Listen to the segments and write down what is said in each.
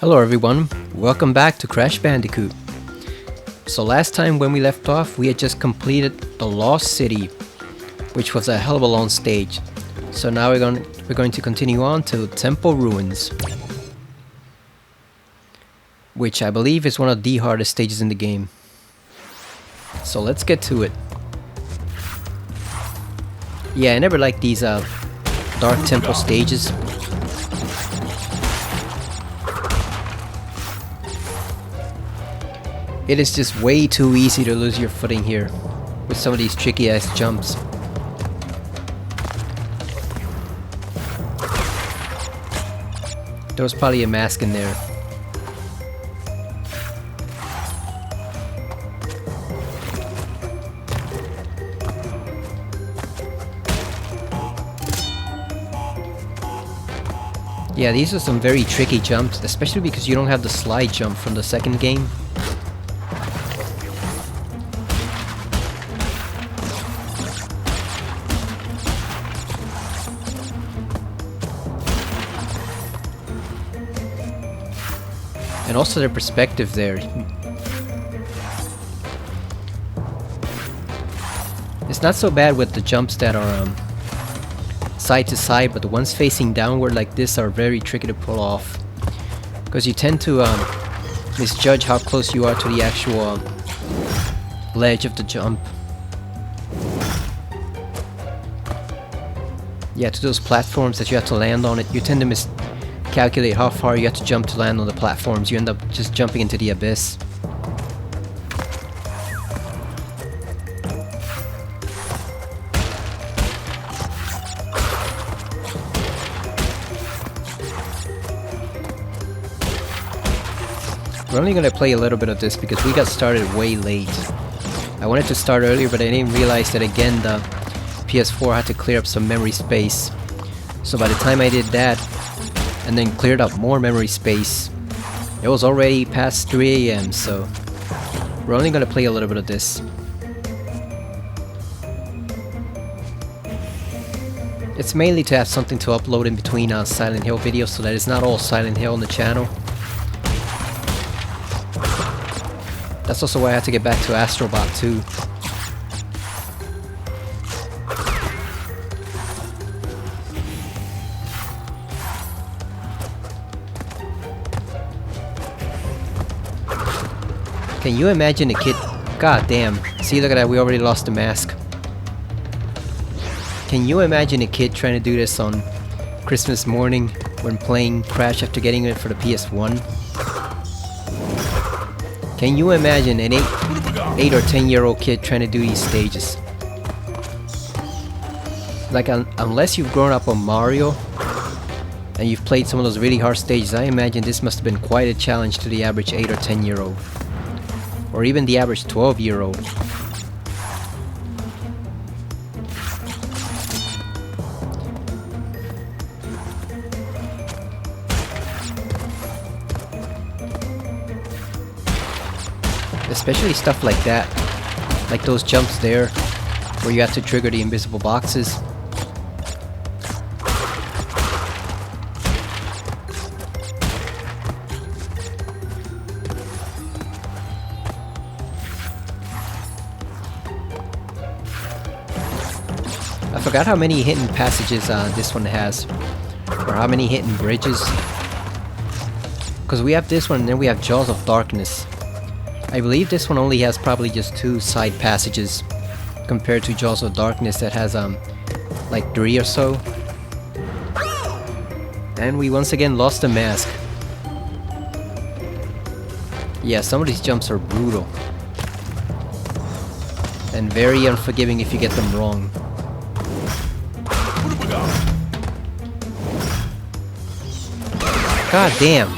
Hello everyone, welcome back to Crash Bandicoot. So last time when we left off, we had just completed the Lost City, which was a hell of a long stage. So now we're going to continue on to Temple Ruins, which I believe is one of the hardest stages in the game. So let's get to it. Yeah, I never liked these dark temple stages. It is just way too easy to lose your footing here with some of these tricky ass jumps. There was probably a mask in there. Yeah, these are some very tricky jumps, especially because you don't have the slide jump from the second game. And also their perspective there. It's not so bad with the jumps that are side to side, but the ones facing downward like this are very tricky to pull off. Because you tend to misjudge how close you are to the actual ledge of the jump. Yeah, to those platforms that you have to land on it, you tend to miscalculate how far you have to jump to land on the platforms. You end up just jumping into the abyss. We're only gonna play a little bit of this because we got started way late. I wanted to start earlier, but I didn't realize that again the PS4 had to clear up some memory space. So by the time I did that, and then cleared up more memory space, it was already past 3 AM, so we're only gonna play a little bit of this. It's mainly to have something to upload in between Silent Hill videos so that it's not all Silent Hill on the channel. That's also why I had to get back to Astrobot too. Can you imagine a kid? God damn. See, look at that, we already lost the mask. Can you imagine a kid trying to do this on Christmas morning when playing Crash after getting it for the PS1? Can you imagine an 8 or 10-year-old kid trying to do these stages? Like, unless you've grown up on Mario and you've played some of those really hard stages, I imagine this must have been quite a challenge to the average 8 or 10-year-old. Or even the average 12-year-old. Especially stuff like that. Like those jumps there, where you have to trigger the invisible boxes. I forgot how many hidden passages this one has, or how many hidden bridges. Because we have this one and then we have Jaws of Darkness. I believe this one only has probably just 2 side passages compared to Jaws of Darkness that has like 3 or so. And we once again lost the mask. Yeah, some of these jumps are brutal. And very unforgiving if you get them wrong. God damn.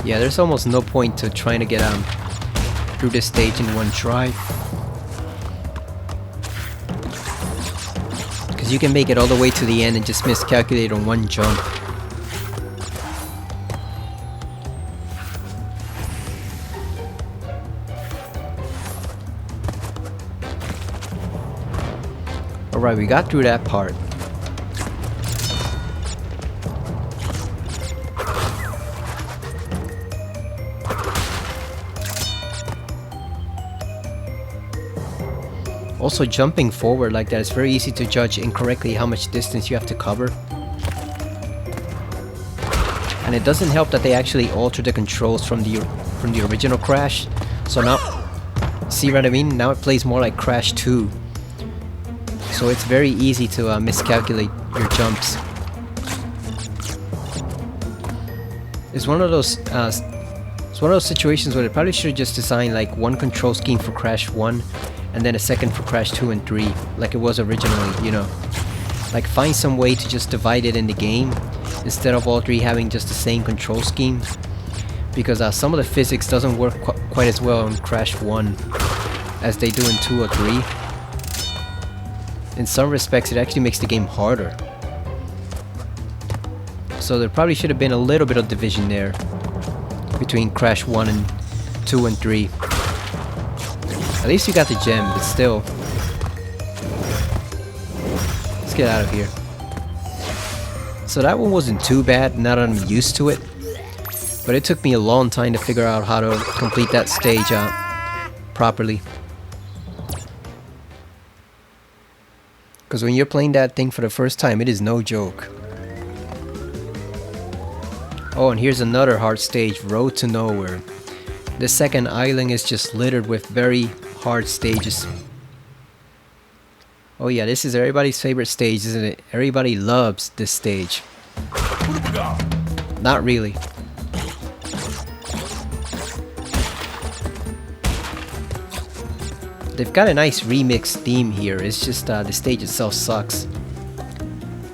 Yeah, there's almost no point to trying to get through this stage in one try. Because you can make it all the way to the end and just miscalculate on one jump. Alright, we got through that part. Also, jumping forward like that, it's very easy to judge incorrectly how much distance you have to cover. And it doesn't help that they actually alter the controls from the original Crash. So now, see what I mean? Now it plays more like Crash 2. So it's very easy to miscalculate your jumps. It's one of those situations where they probably should have just designed like one control scheme for Crash 1 and then a second for Crash 2 and 3, like it was originally, you know. Like find some way to just divide it in the game instead of all three having just the same control scheme. Because some of the physics doesn't work quite as well in Crash 1 as they do in 2 or 3. In some respects it actually makes the game harder. So there probably should have been a little bit of division there between Crash 1 and 2 and 3. At least you got the gem, but still. Let's get out of here. So that one wasn't too bad now that I'm used to it. But it took me a long time to figure out how to complete that stage properly. Because when you're playing that thing for the first time, it is no joke. Oh, and here's another hard stage, Road to Nowhere. The second island is just littered with very hard stages. Oh yeah, this is everybody's favorite stage, isn't it? Everybody loves this stage. Not really. They've got a nice remix theme here. It's just the stage itself sucks.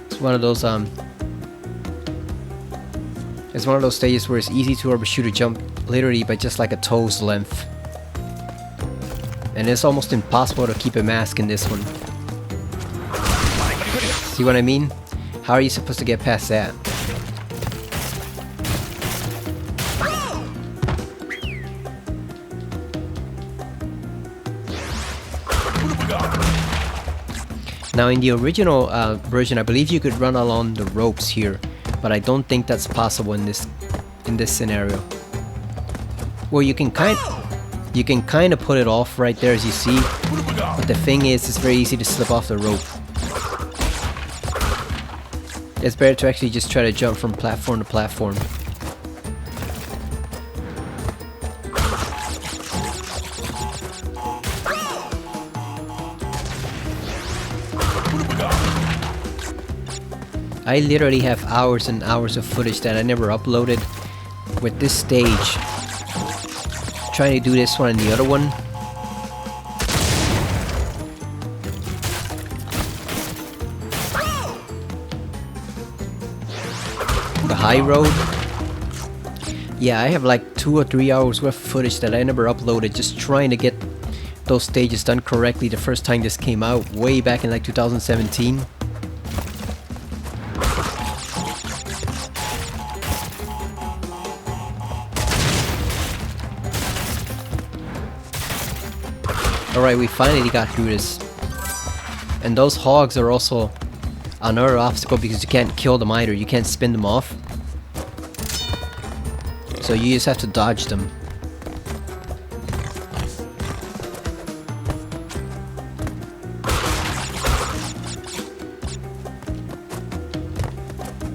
It's one of those it's one of those stages where it's easy to overshoot a jump literally by just like a toe's length. And it's almost impossible to keep a mask in this one. See what I mean? How are you supposed to get past that? Now in the original version, I believe you could run along the ropes here, but I don't think that's possible in this scenario. Well, you can kind of put it off right there, as you see, but the thing is, it's very easy to slip off the rope. It's better to actually just try to jump from platform to platform. I literally have hours and hours of footage that I never uploaded with this stage. Trying to do this one and the other one. The high road. Yeah, I have like 2 or 3 hours worth of footage that I never uploaded, just trying to get those stages done correctly the first time this came out, way back in like 2017. Alright, we finally got through this. And those hogs are also another obstacle because you can't kill them either. You can't spin them off. So you just have to dodge them.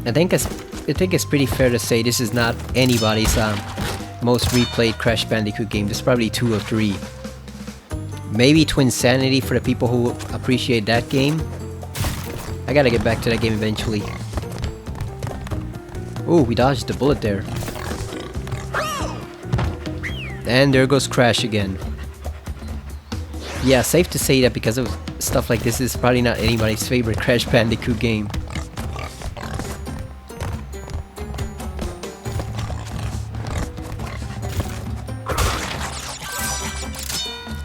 I think it's pretty fair to say this is not anybody's most replayed Crash Bandicoot game. There's probably 2 or 3. Maybe Twinsanity for the people who appreciate that game. I gotta get back to that game eventually. Ooh, we dodged the bullet there. And there goes Crash again. Yeah, safe to say that because of stuff like this, is probably not anybody's favorite Crash Bandicoot game.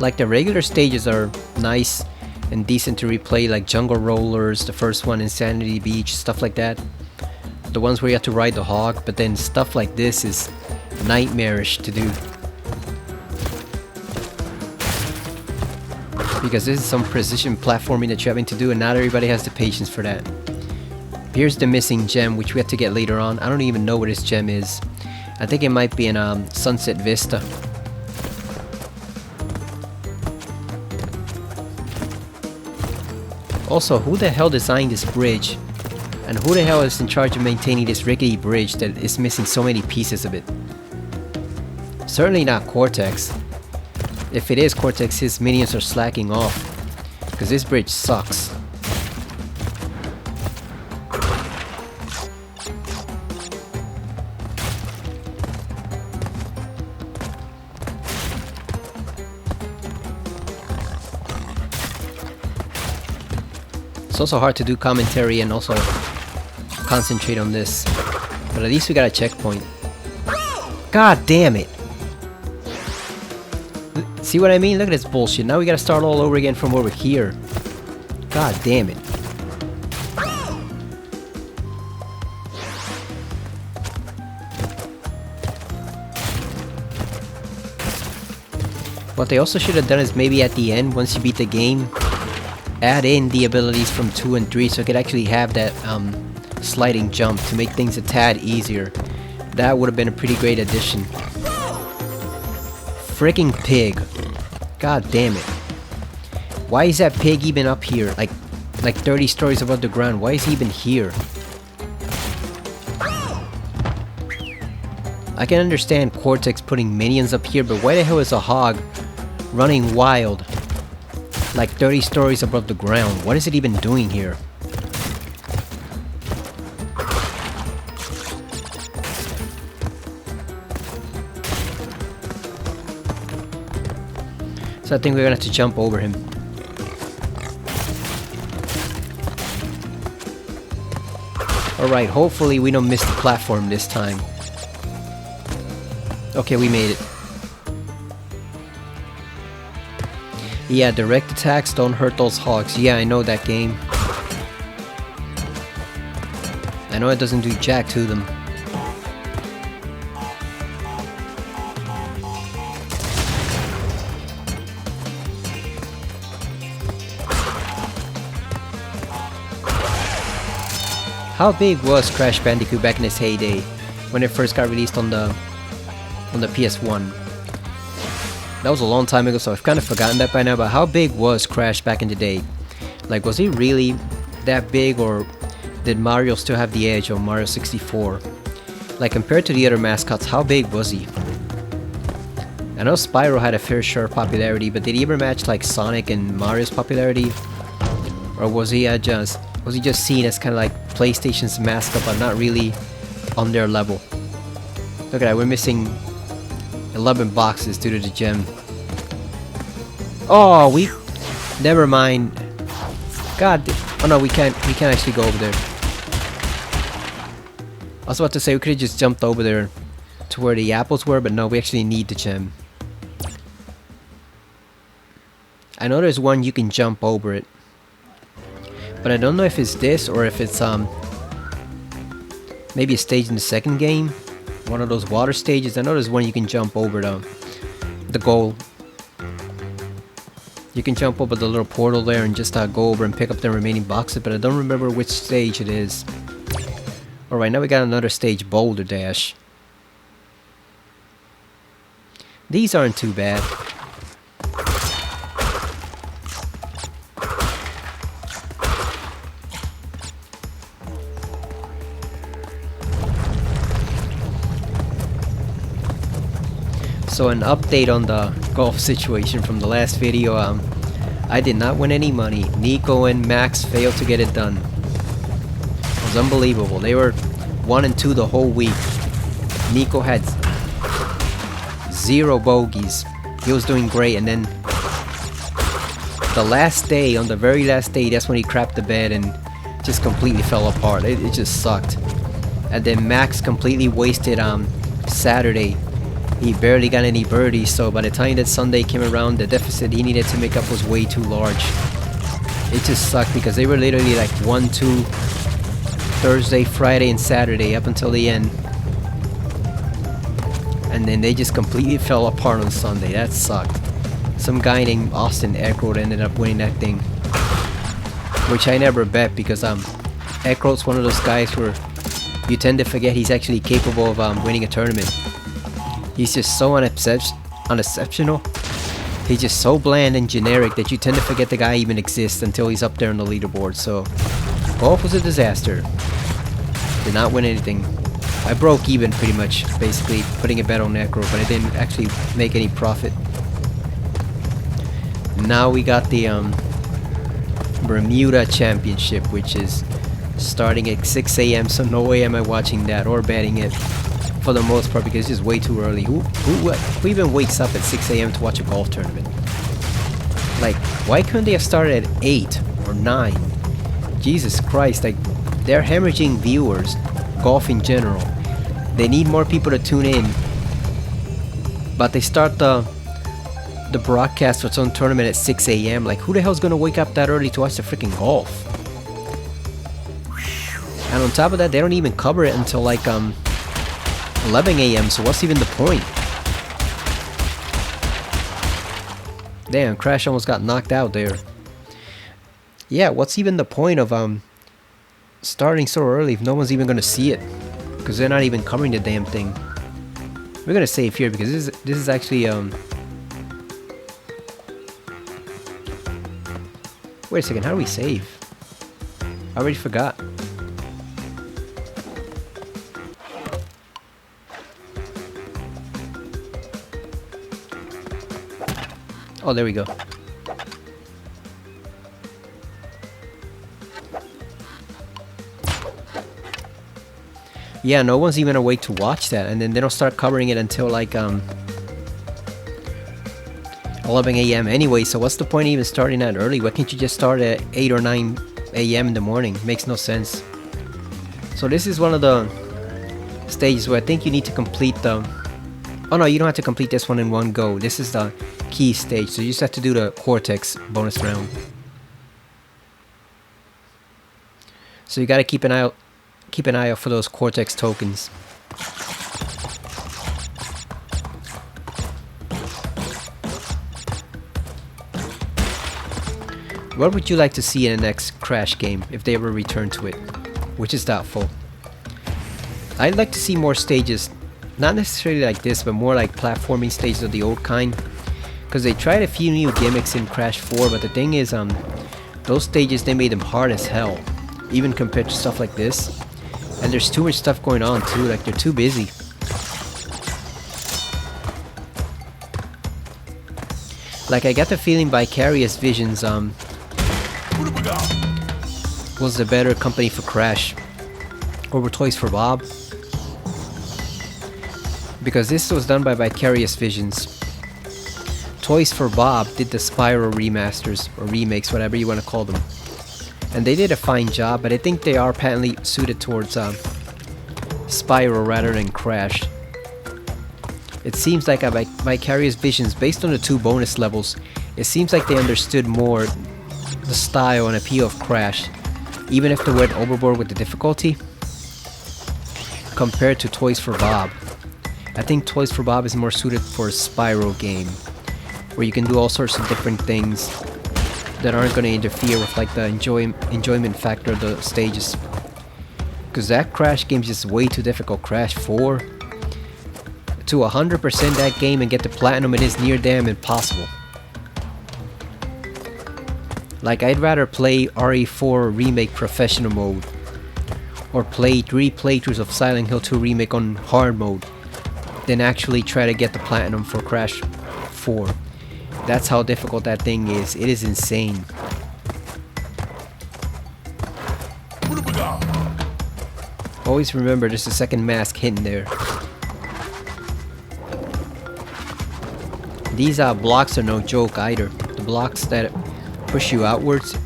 Like the regular stages are nice and decent to replay, like Jungle Rollers, the first one, Insanity Beach, stuff like that. The ones where you have to ride the hog, but then stuff like this is nightmarish to do. because this is some precision platforming that you're having to do, and not everybody has the patience for that. Here's the missing gem, which we have to get later on. I don't even know where this gem is. I think it might be in Sunset Vista. Also, who the hell designed this bridge? And who the hell is in charge of maintaining this rickety bridge that is missing so many pieces of it? Certainly not Cortex. If it is Cortex, his minions are slacking off. Because this bridge sucks. It's also hard to do commentary and also concentrate on this. But at least we got a checkpoint. God damn it! See what I mean? Look at this bullshit. Now we gotta start all over again from over here. God damn it. What they also should have done is maybe at the end, once you beat the game, add in the abilities from 2 and 3 so I could actually have that sliding jump to make things a tad easier. That would have been a pretty great addition. Freaking pig. God damn it. Why is that pig even up here? Like 30 stories above the ground. Why is he even here? I can understand Cortex putting minions up here, but why the hell is a hog running wild like 30 stories above the ground? What is it even doing here? So I think we're gonna have to jump over him. Alright, hopefully we don't miss the platform this time. Okay, we made it. Yeah, direct attacks don't hurt those hogs. Yeah, I know that game. I know it doesn't do jack to them. How big was Crash Bandicoot back in its heyday, when it first got released on the PS1? That was a long time ago, so I've kind of forgotten that by now, but how big was Crash back in the day? Like, was he really that big, or did Mario still have the edge on Mario 64? Like, compared to the other mascots, how big was he? I know Spyro had a fair share of popularity, but did he ever match like Sonic and Mario's popularity? Or was he just seen as kind of like PlayStation's mascot, but not really on their level? Look at that, we're missing 11 boxes due to the gem. Oh, never mind. God, oh no, we can't actually go over there. I was about to say we could have just jumped over there to where the apples were, but no, we actually need the gem. I know there's one you can jump over it, but I don't know if it's this or if it's maybe a stage in the second game. One of those water stages. I know there's one you can jump over the goal. You can jump over the little portal there and just go over and pick up the remaining boxes, but I don't remember which stage it is. Alright, now we got another stage, Boulder Dash. These aren't too bad. So an update on the golf situation from the last video. I did not win any money. Nico and Max failed to get it done. It was unbelievable. They were 1 and 2 the whole week. Nico had 0 bogeys. He was doing great, and then the last day, on the very last day, that's when he crapped the bed and just completely fell apart. It just sucked. And then Max completely wasted Saturday. He barely got any birdies, so by the time that Sunday came around, the deficit he needed to make up was way too large. It just sucked because they were literally like 1-2 Thursday, Friday, and Saturday up until the end. And then they just completely fell apart on Sunday. That sucked. some guy named Austin Eckroyd ended up winning that thing, which I never bet because Eckroyd's one of those guys where you tend to forget he's actually capable of winning a tournament. He's just so unexceptional. He's just so bland and generic that you tend to forget the guy even exists until he's up there on the leaderboard. So golf was a disaster. Did not win anything. I broke even pretty much, basically putting a bet on Necro, but I didn't actually make any profit. Now we got the Bermuda Championship, which is starting at 6 AM, so no way am I watching that or betting it for the most part because it's just way too early. Who even wakes up at 6 AM to watch a golf tournament? Like, why couldn't they have started at 8 or 9? Jesus Christ, like, they're hemorrhaging viewers, golf in general. They need more people to tune in, but they start the broadcast for its own tournament at 6 AM. Like, who the hell's gonna wake up that early to watch the freaking golf? And on top of that, they don't even cover it until like 11 AM, so what's even the point? Damn, Crash almost got knocked out there. Yeah, what's even the point of starting so early if no one's even gonna see it? Because they're not even covering the damn thing. We're gonna save here because this is actually wait a second, how do we save? I already forgot. Oh, there we go. Yeah, no one's even awake to watch that, and then they don't start covering it until like 11 AM anyway, so what's the point of even starting that early? Why can't you just start at 8 or 9 AM in the morning? Makes no sense. So this is one of the stages where I think you need to complete the... Oh no, you don't have to complete this one in one go. This is the key stage, so you just have to do the Cortex bonus round. So you gotta keep an eye out for those Cortex tokens. What would you like to see in the next Crash game if they ever return to it? Which is doubtful. I'd like to see more stages, not necessarily like this, but more like platforming stages of the old kind. Because they tried a few new gimmicks in Crash 4, but the thing is, those stages, they made them hard as hell, even compared to stuff like this. And there's too much stuff going on too, like they're too busy. Like, I got the feeling Vicarious Visions was the better company for Crash over Toys for Bob, because this was done by Vicarious Visions. Toys for Bob did the Spyro remasters or remakes, whatever you want to call them, and they did a fine job, but I think they are patently suited towards Spyro rather than Crash. It seems like a Vicarious Visions, based on the 2 bonus levels, it seems like they understood more the style and appeal of Crash, even if they went overboard with the difficulty, compared to Toys for Bob. I think Toys for Bob is more suited for a Spyro game, where you can do all sorts of different things that aren't going to interfere with like the enjoyment factor of the stages. Because that Crash game is just way too difficult. Crash 4, to 100% that game and get the platinum, it is near damn impossible. Like, I'd rather play RE4 Remake Professional Mode, or play 3 playthroughs of Silent Hill 2 Remake on hard mode, than actually try to get the platinum for Crash 4. That's how difficult that thing is. It is insane. Always remember there's a second mask hidden there. These blocks are no joke either. The blocks that push you outwards,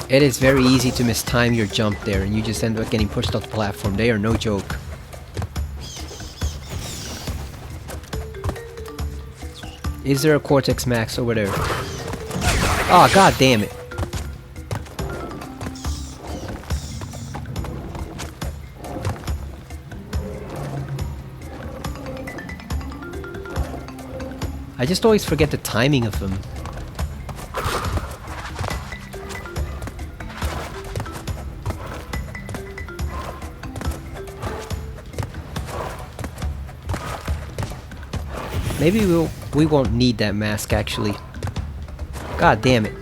it is very easy to mistime your jump there and you just end up getting pushed off the platform. They are no joke. Is there a Cortex Max over there? Oh, god damn it. I just always forget the timing of them. Maybe we won't need that mask actually. God damn it.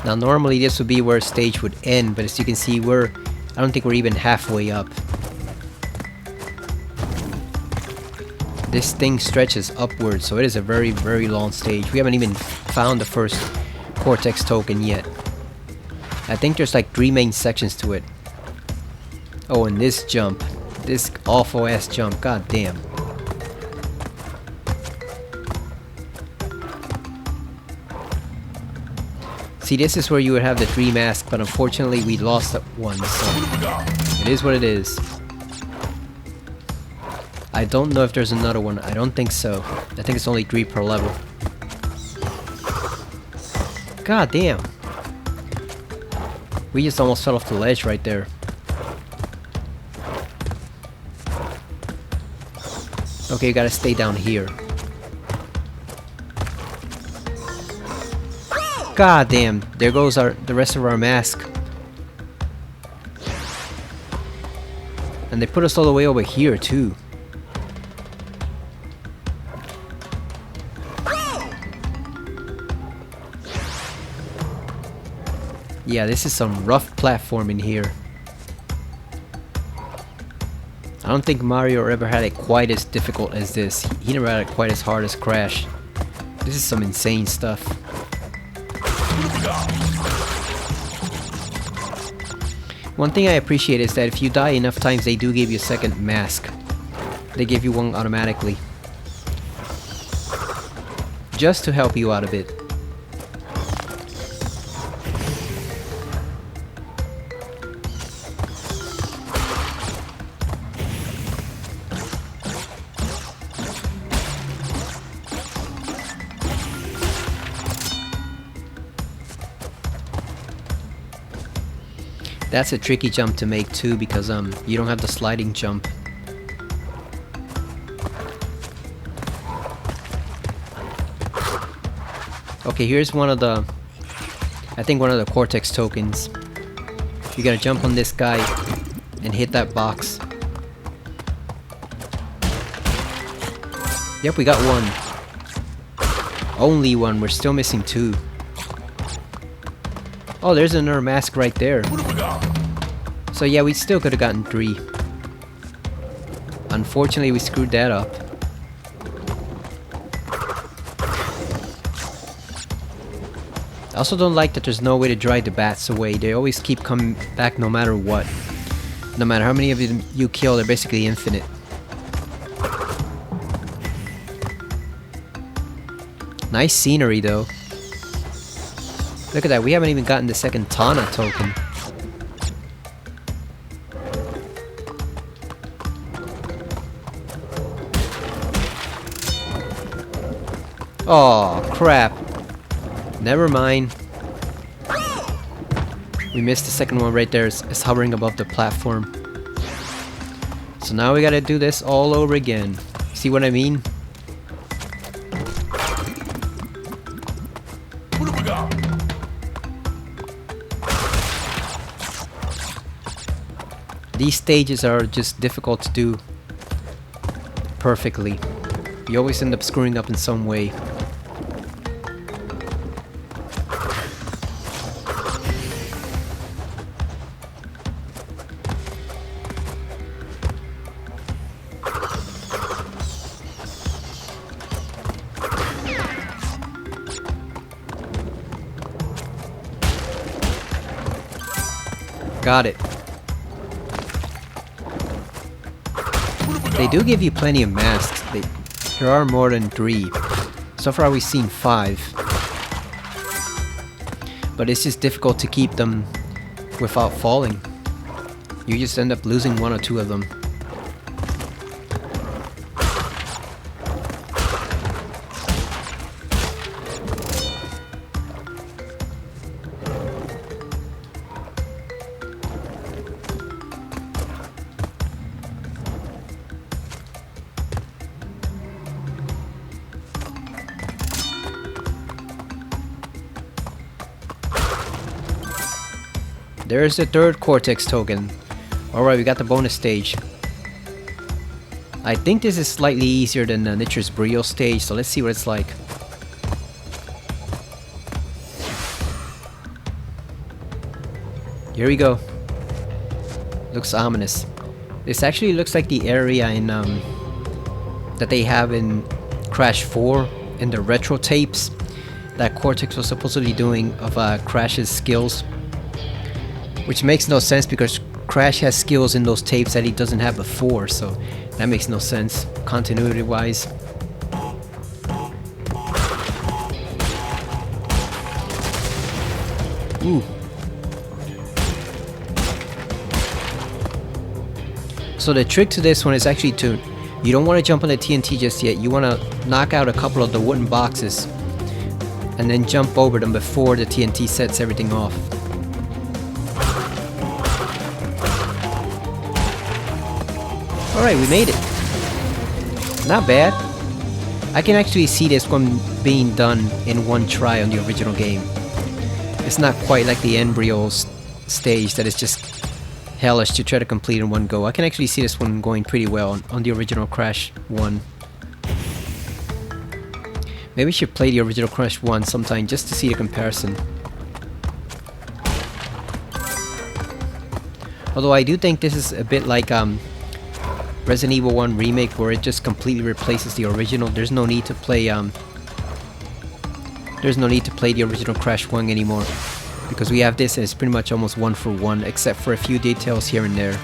Now normally this would be where a stage would end, but as you can see I don't think we're even halfway up. This thing stretches upwards, so it is a very, very long stage. We haven't even found the first Cortex token yet. I think there's like 3 main sections to it. Oh, and this jump. This awful ass jump, god damn. See, this is where you would have the 3 masks, but unfortunately we lost that one, so it is what it is. I don't know if there's another one. I don't think so. I think it's only 3 per level. God damn. We just almost fell off the ledge right there. Okay, you gotta stay down here. God damn, there goes the rest of our mask. And they put us all the way over here too. Yeah, this is some rough platforming here. I don't think Mario ever had it quite as difficult as this. He never had it quite as hard as Crash. This is some insane stuff. One thing I appreciate is that if you die enough times, they do give you a second mask. They give you one automatically. Just to help you out a bit. That's a tricky jump to make too, because you don't have the sliding jump. Okay, here's one of the, I think one of the Cortex tokens. You gotta jump on this guy and hit that box. Yep, we got one. Only one, we're still missing 2. Oh, there's another mask right there. So yeah, we still could have gotten 3. Unfortunately, we screwed that up. I also don't like that there's no way to drive the bats away. They always keep coming back no matter what. No matter how many of them you kill, they're basically infinite. Nice scenery though. Look at that, we haven't even gotten the second Tana token. Oh crap. Never mind. We missed the second one right there. It's hovering above the platform. So now we gotta do this all over again. See what I mean? These stages are just difficult to do perfectly. You always end up screwing up in some way. Got it. They do give you plenty of masks. There are more than 3. So far we've seen 5. but it's just difficult to keep them without falling. You just end up losing one or two of them. There's the third Cortex token. Alright, we got the bonus stage. I think this is slightly easier than the Nitrous Brio stage, so let's see what it's like. Here we go. Looks ominous. This actually looks like the area in that they have in Crash 4 in the retro tapes that Cortex was supposedly doing of Crash's skills. Which makes no sense because Crash has skills in those tapes that he doesn't have before, so that makes no sense continuity wise. Ooh. So the trick to this one is actually you don't want to jump on the TNT just yet. You want to knock out a couple of the wooden boxes and then jump over them before the TNT sets everything off. Alright, we made it. Not bad. I can actually see this one being done in one try on the original game. It's not quite like the Embryo stage that is just hellish to try to complete in one go. I can actually see this one going pretty well on the original Crash 1. Maybe we should play the original Crash 1 sometime just to see the comparison. Although I do think this is a bit like Resident Evil 1 Remake, where it just completely replaces the original. There's no need to play the original Crash 1 anymore, because we have this and it's pretty much almost one for one, except for a few details here and there.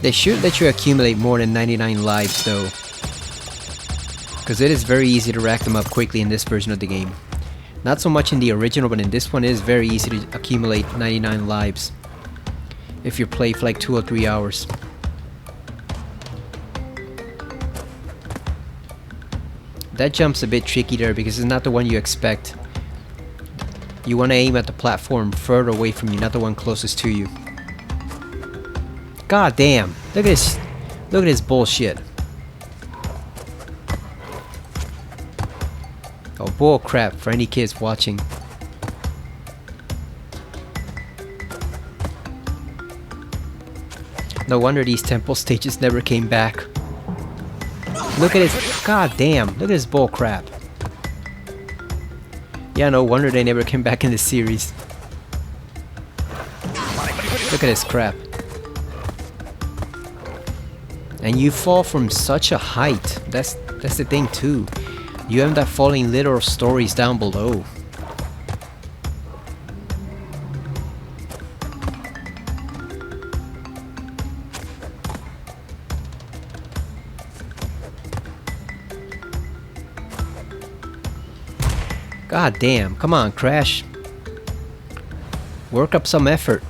They should let you accumulate more than 99 lives though, because it is very easy to rack them up quickly in this version of the game. Not so much in the original, but in this one it is very easy to accumulate 99 lives if you play for like 2 or 3 hours. That jump's a bit tricky there because it's not the one you expect. You want to aim at the platform further away from you, not the one closest to you. God damn! Look at this! Look at this bullshit! Oh, bull crap for any kids watching. No wonder these temple stages never came back. Look at this! God damn! Look at this bull crap! Yeah, no wonder they never came back in the series. Look at this crap. And you fall from such a height. That's the thing too. You end up falling literal stories down below. God damn, come on, Crash. Work up some effort.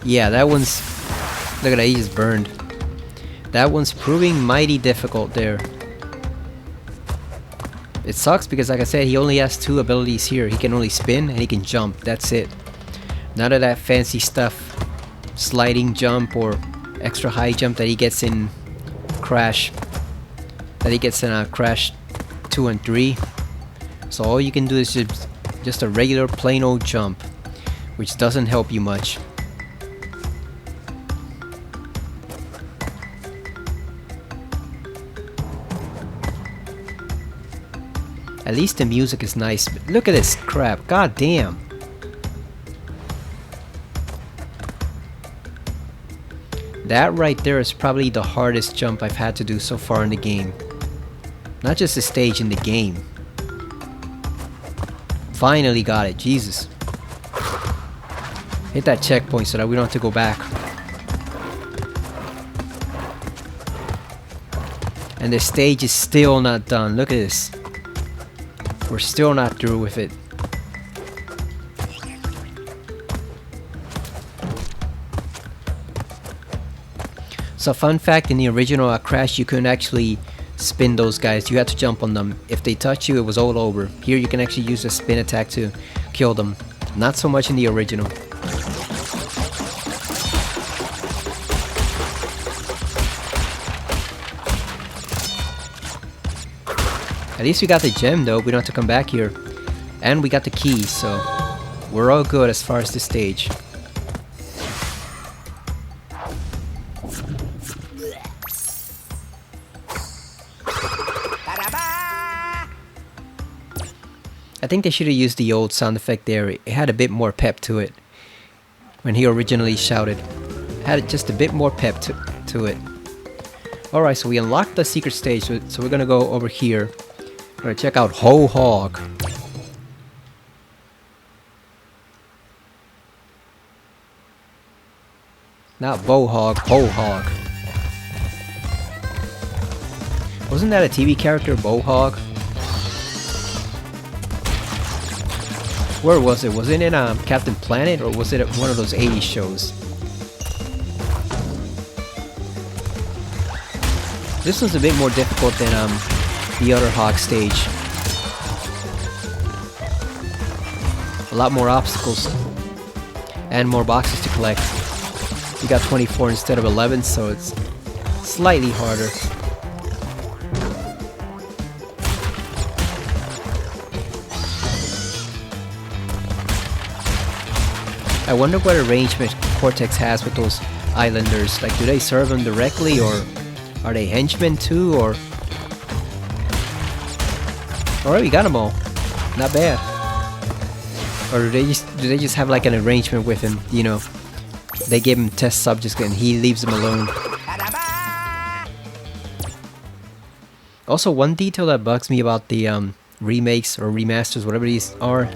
Yeah, that one's... Look at that, he just burned. That one's proving mighty difficult there. It sucks because, like I said, he only has 2 abilities here. He can only spin and he can jump. That's it. None of that fancy stuff. Sliding jump or extra high jump that he gets in Crash. That he gets in Crash 2 and 3. So all you can do is just a regular plain old jump, which doesn't help you much. At least the music is nice. But look at this crap. God damn. That right there is probably the hardest jump I've had to do so far in the game. Not just a stage, in the game. Finally got it, Jesus. Hit that checkpoint so that we don't have to go back. And the stage is still not done. Look at this. We're still not through with it. So fun fact, in the original Crash, you couldn't actually spin those guys. You had to jump on them. If they touch you, it was all over. Here you can actually use a spin attack to kill them. Not so much in the original. At least we got the gem though, we don't have to come back here. And we got the key, so we're all good as far as this stage. I think they should have used the old sound effect there. It had a bit more pep to it. When he originally shouted. Had just a bit more pep to it. Alright, so we unlocked the secret stage, so we're gonna go over here. We're gonna check out Ho Hog. Not Bo Hog, Ho Hog. Wasn't that a TV character, Bo Hog? Where was it? Was it in Captain Planet, or was it at one of those 80s shows? This one's a bit more difficult than the other Hog stage. A lot more obstacles and more boxes to collect. You got 24 instead of 11, so it's slightly harder. I wonder what arrangement Cortex has with those islanders. Like, do they serve them directly, or are they henchmen too, or... Alright, we got them all. Not bad. Or do they just have like an arrangement with him, you know? They give him test subjects and he leaves them alone. Also, one detail that bugs me about the remakes or remasters, whatever these are,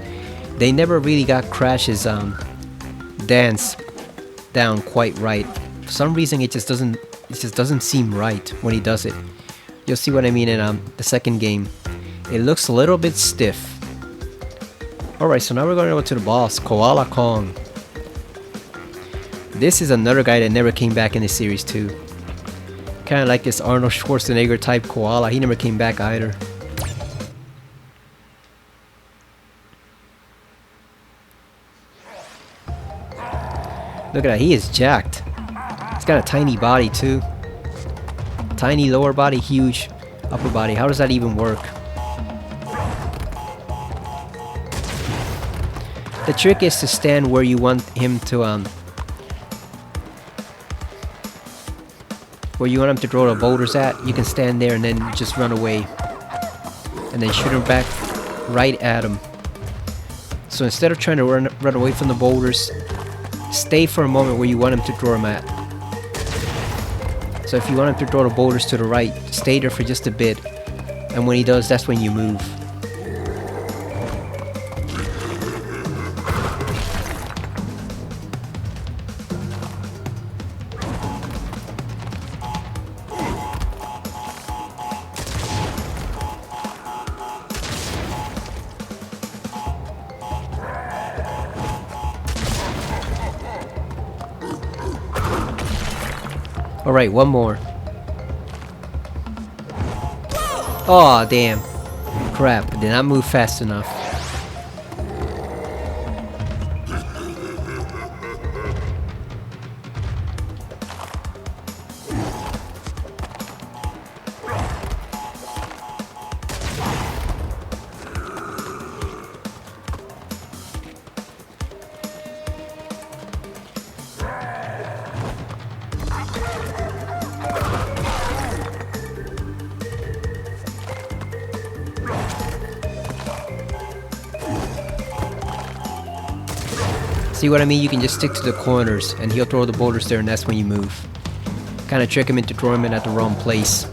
they never really got Crash's dance down quite right. For some reason, it just doesn't seem right when he does it. You'll see what I mean in the second game. It looks a little bit stiff. Alright, so now we're going to go to the boss, Koala Kong. This is another guy that never came back in the series too. Kinda like this Arnold Schwarzenegger type koala, he never came back either. Look at that, he is jacked. He's got a tiny body too. Tiny lower body, huge upper body. How does that even work? The trick is to stand where you want him to where you want him to throw the boulders at. You can stand there and then just run away. And then shoot him back right at him. So instead of trying to run away from the boulders, stay for a moment where you want him to throw them at. So if you want him to throw the boulders to the right, stay there for just a bit. And when he does, that's when you move. Alright, one more. Aw, damn. Crap, I did not move fast enough. See what I mean? You can just stick to the corners and he'll throw the boulders there and that's when you move. Kinda trick him into throwing him at the wrong place.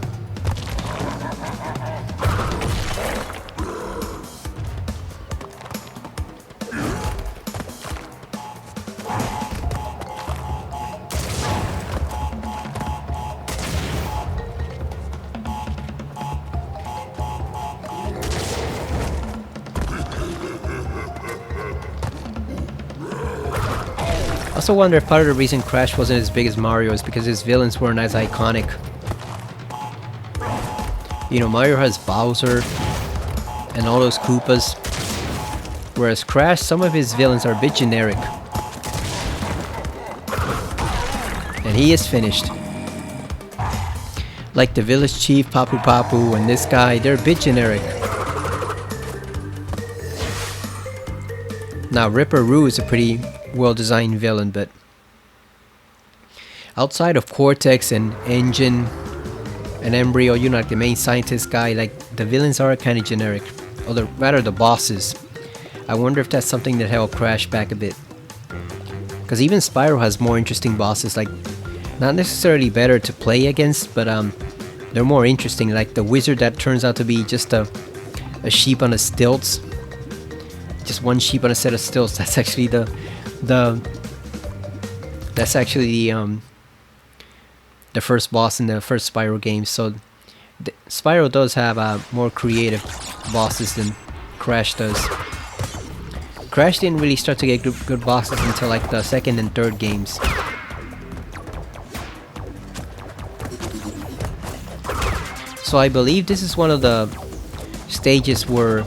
Also wonder if part of the reason Crash wasn't as big as Mario is because his villains weren't as iconic. You know, Mario has Bowser and all those Koopas, whereas Crash, some of his villains are a bit generic. And he is finished. Like the village chief, Papu Papu, and this guy, they're a bit generic. Now, Ripper Roo is a pretty well-designed villain, but outside of Cortex and Engine and Embryo, you know, like the main scientist guy, like the villains are kind of generic, or rather the bosses. I wonder if that's something that held Crash back a bit. Because even Spyro has more interesting bosses, like not necessarily better to play against, but they're more interesting. Like the wizard that turns out to be just a sheep on a stilts. Just one sheep on a set of stilts. That's actually the first boss in the first Spyro game. So Spyro does have more creative bosses than Crash does. Crash didn't really start to get good bosses until like the second and third games. So I believe this is one of the stages where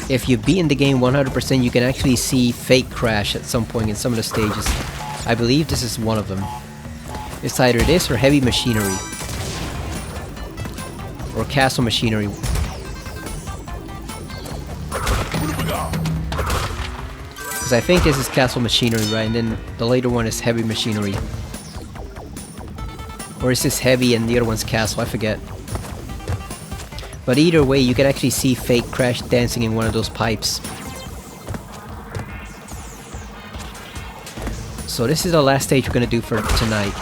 if you beat in the game 100%, you can actually see fake Crash at some point in some of the stages. I believe this is one of them. It's either this or Heavy Machinery. Or Castle Machinery. Because I think this is Castle Machinery, right? And then the later one is Heavy Machinery. Or is this Heavy and the other one's Castle? I forget. But either way, you can actually see fake Crash dancing in one of those pipes. So this is the last stage we're gonna do for tonight.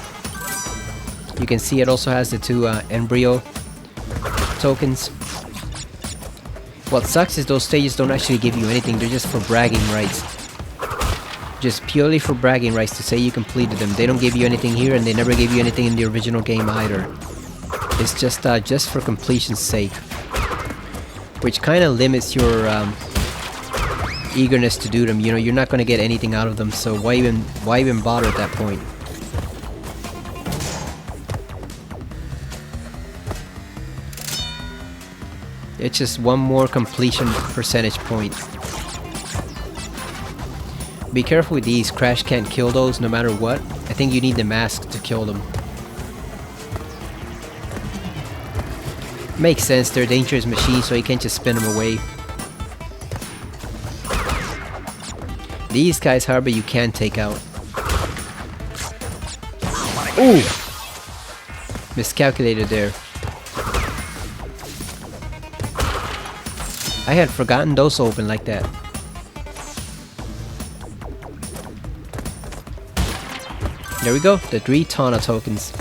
You can see it also has the two embryo tokens. What sucks is those stages don't actually give you anything, they're just for bragging rights. Just purely for bragging rights to say you completed them. They don't give you anything here, and they never gave you anything in the original game either. It's just for completion's sake. Which kind of limits your eagerness to do them. You know, you're not going to get anything out of them, so why even bother at that point? It's just one more completion percentage point. Be careful with these. Crash can't kill those no matter what. I think you need the mask to kill them. Makes sense, they're dangerous machines, so you can't just spin them away. These guys, however, you can take out. Ooh! Miscalculated there. I had forgotten those open like that. There we go, the 3 Tana tokens.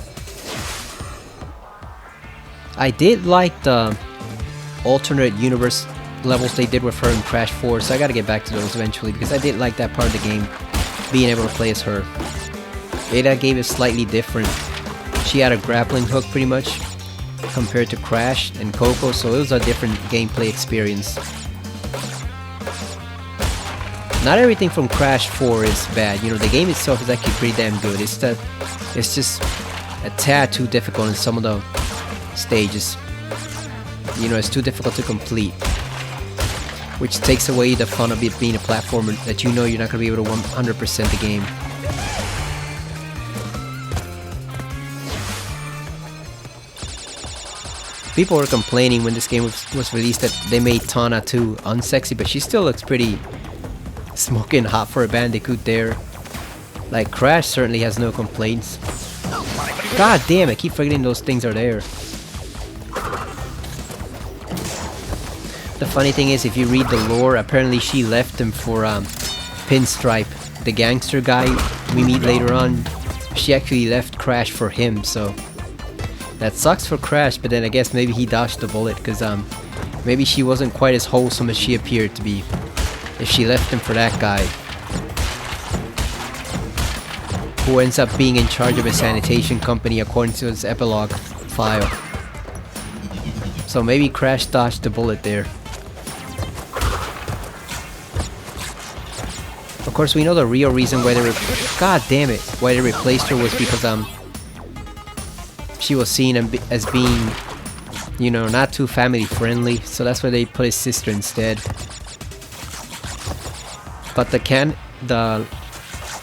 I did like the alternate universe levels they did with her in Crash 4, so I gotta get back to those eventually because I did like that part of the game, being able to play as her. Ada gave it slightly different. She had a grappling hook pretty much compared to Crash and Coco, so it was a different gameplay experience. Not everything from Crash 4 is bad, you know, the game itself is actually pretty damn good. It's just a tad too difficult in some of the stages. You know, it's too difficult to complete. Which takes away the fun of it being a platformer that you know you're not going to be able to 100% the game. People were complaining when this game was released that they made Tana too unsexy, but she still looks pretty smoking hot for a Bandicoot there. Like, Crash certainly has no complaints. God damn, I keep forgetting those things are there. The funny thing is, if you read the lore, apparently she left him for Pinstripe, the gangster guy we meet later on. She actually left Crash for him, so that sucks for Crash, but then I guess maybe he dodged the bullet, because maybe she wasn't quite as wholesome as she appeared to be if she left him for that guy, who ends up being in charge of a sanitation company according to his epilogue file. So maybe Crash dodged the bullet there. Of course, we know the real reason why God damn it, why they replaced her was because she was seen as being, you know, not too family friendly. So that's why they put his sister instead. But the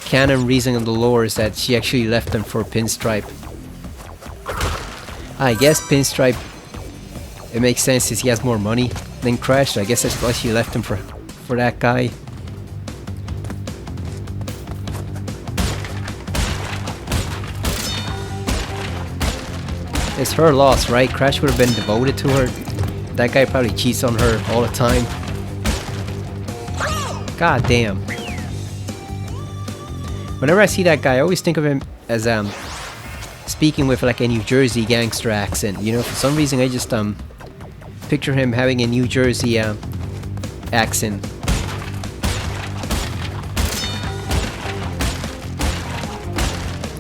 canon reason of the lore is that she actually left them for Pinstripe. I guess Pinstripe, it makes sense since he has more money than Crash. So I guess that's why she left him for that guy. It's her loss, right? Crash would have been devoted to her. That guy probably cheats on her all the time. God damn. Whenever I see that guy, I always think of him as speaking with like a New Jersey gangster accent. You know, for some reason I just picture him having a New Jersey accent.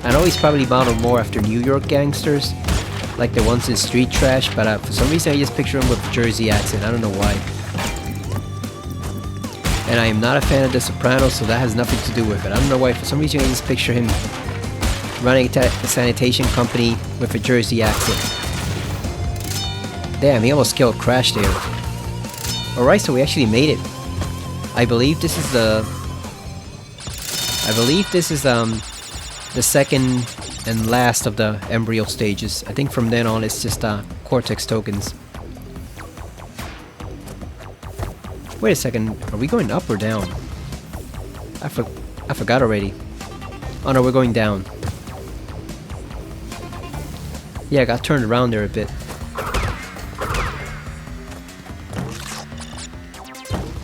I know he's probably modeled more after New York gangsters, like the ones in Street Trash, but for some reason I just picture him with a Jersey accent. I don't know why. And I am not a fan of The Sopranos, so that has nothing to do with it. I don't know why, for some reason I just picture him running a sanitation company with a Jersey accent. Damn, he almost killed Crash there. Alright, so we actually made it. I believe this is the second and last of the embryo stages. I think from then on it's just Cortex tokens. Wait a second, are we going up or down? I forgot already. Oh no, we're going down. Yeah, I got turned around there a bit.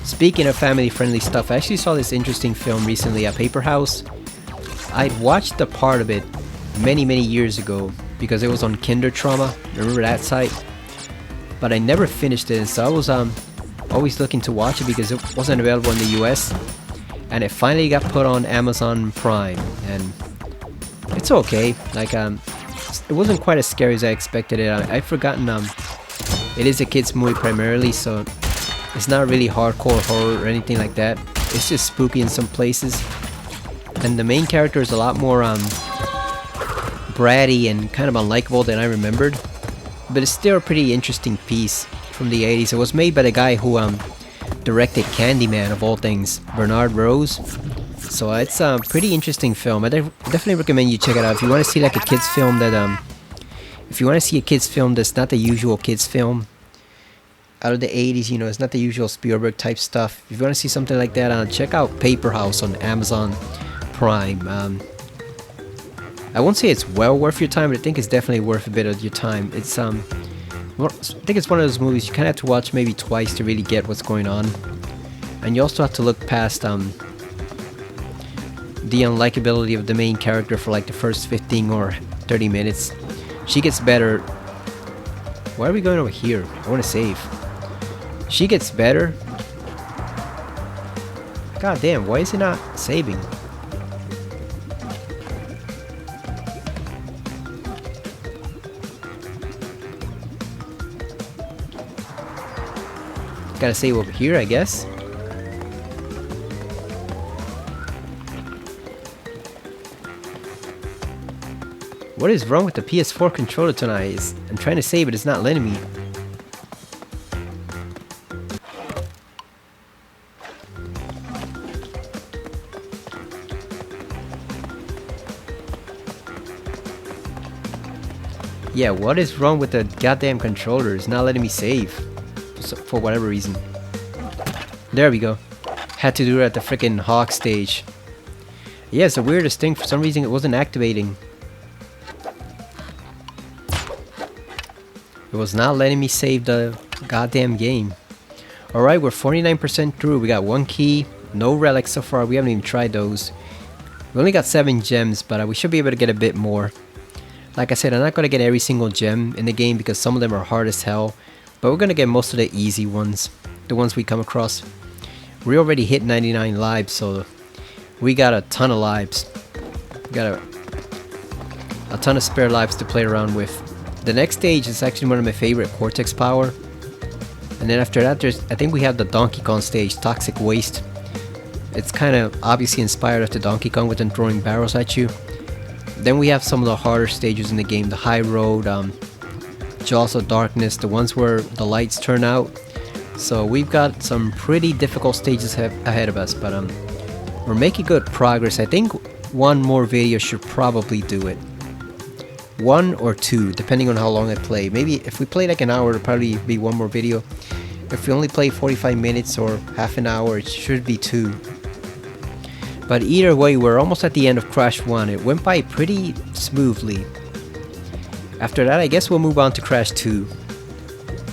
Speaking of family-friendly stuff, I actually saw this interesting film recently, Paper House. I'd watched a part of it many years ago because it was on Kinder Trauma. Remember that site? But I never finished it, so I was always looking to watch it because it wasn't available in the US, and it finally got put on Amazon Prime, and it's okay. Like it wasn't quite as scary as I expected it. I've forgotten it is a kids movie primarily, so it's not really hardcore horror or anything like that. It's just spooky in some places, and the main character is a lot more bratty and kind of unlikable than I remembered, but it's still a pretty interesting piece from the 80s. It was made by the guy who directed Candyman, of all things, Bernard Rose. So it's a pretty interesting film. I definitely recommend you check it out if you want to see like a kids film that if you want to see a kids film that's not the usual kids film out of the 80s. You know, it's not the usual Spielberg type stuff. If you want to see something like that, check out Paper House on Amazon Prime. I won't say it's well worth your time, but I think it's definitely worth a bit of your time. It's I think it's one of those movies you kind of have to watch maybe twice to really get what's going on, and you also have to look past the unlikability of the main character for like the first 15 or 30 minutes. She gets better. Why are we going over here? I want to save. She gets better. God damn, why is it not saving? Gotta save over here, I guess. What is wrong with the PS4 controller tonight? I'm trying to save it, it's not letting me. Yeah, what is wrong with the goddamn controller? It's not letting me save. For whatever reason. There we go. Had to do it at the freaking Hawk stage. Yeah, it's the weirdest thing. For some reason it wasn't activating. It was not letting me save the goddamn game. Alright, we're 49% through. We got one key. No relics so far. We haven't even tried those. We only got 7 gems, but we should be able to get a bit more. Like I said, I'm not going to get every single gem in the game because some of them are hard as hell. But we're going to get most of the easy ones. The ones we come across. We already hit 99 lives, so we got a ton of lives. We got a ton of spare lives to play around with. The next stage is actually one of my favorite, Cortex Power. And then after that, I think we have the Donkey Kong stage, Toxic Waste. It's kind of obviously inspired after Donkey Kong with them throwing barrels at you. Then we have some of the harder stages in the game, the high road, Jaws of Darkness, the ones where the lights turn out. So we've got some pretty difficult stages ahead of us, but we're making good progress. I think one more video should probably do it. 1 or 2, depending on how long I play. Maybe if we play like an hour, it'll probably be 1 more video. If we only play 45 minutes or half an hour, it should be 2. But either way, we're almost at the end of Crash 1. It went by pretty smoothly. After that, I guess we'll move on to Crash 2.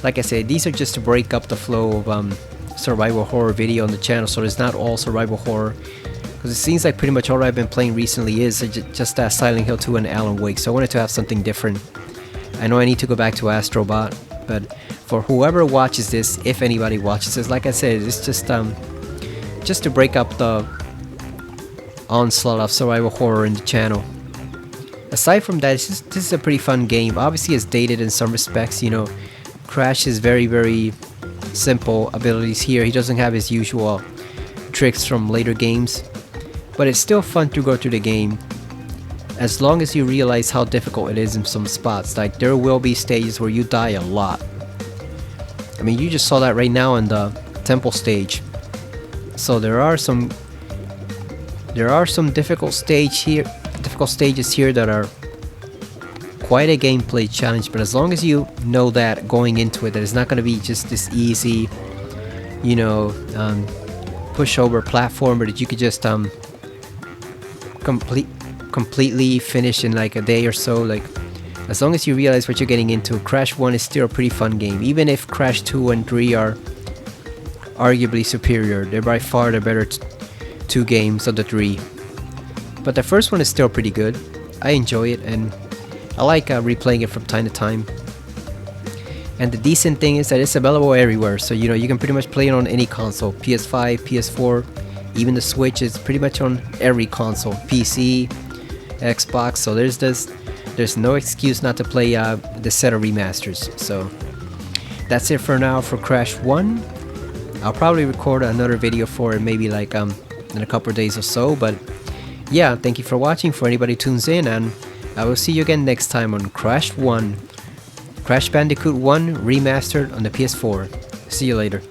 Like I said, these are just to break up the flow of survival horror video on the channel, so it's not all survival horror. Because it seems like pretty much all I've been playing recently is just Silent Hill 2 and Alan Wake, so I wanted to have something different. I know I need to go back to Astrobot, but for whoever watches this, if anybody watches this, like I said, it's just to break up the onslaught of survival horror in the channel. Aside from that, this is a pretty fun game. Obviously it's dated in some respects, you know. Crash is very simple abilities here. He doesn't have his usual tricks from later games, but it's still fun to go through the game as long as you realize how difficult it is in some spots. Like there will be stages where you die a lot. I mean, you just saw that right now in the temple stage. So there are some difficult stages here that are quite a gameplay challenge, but as long as you know that going into it, that it's not going to be just this easy, you know, pushover platformer that you could just completely finish in like a day or so. Like, as long as you realize what you're getting into, Crash 1 is still a pretty fun game, even if Crash 2 and 3 are arguably superior. They're by far the better two games of the 3. But the first one is still pretty good. I enjoy it, and I like replaying it from time to time. And the decent thing is that it's available everywhere, so you know, you can pretty much play it on any console. PS5, PS4, even the Switch is pretty much on every console. PC, Xbox, so there's no excuse not to play the set of remasters. So that's it for now for Crash 1. I'll probably record another video for it, maybe like in a couple of days or so, but yeah, thank you for watching for anybody who tunes in, and I will see you again next time on Crash 1. Crash Bandicoot 1 remastered on the PS4. See you later.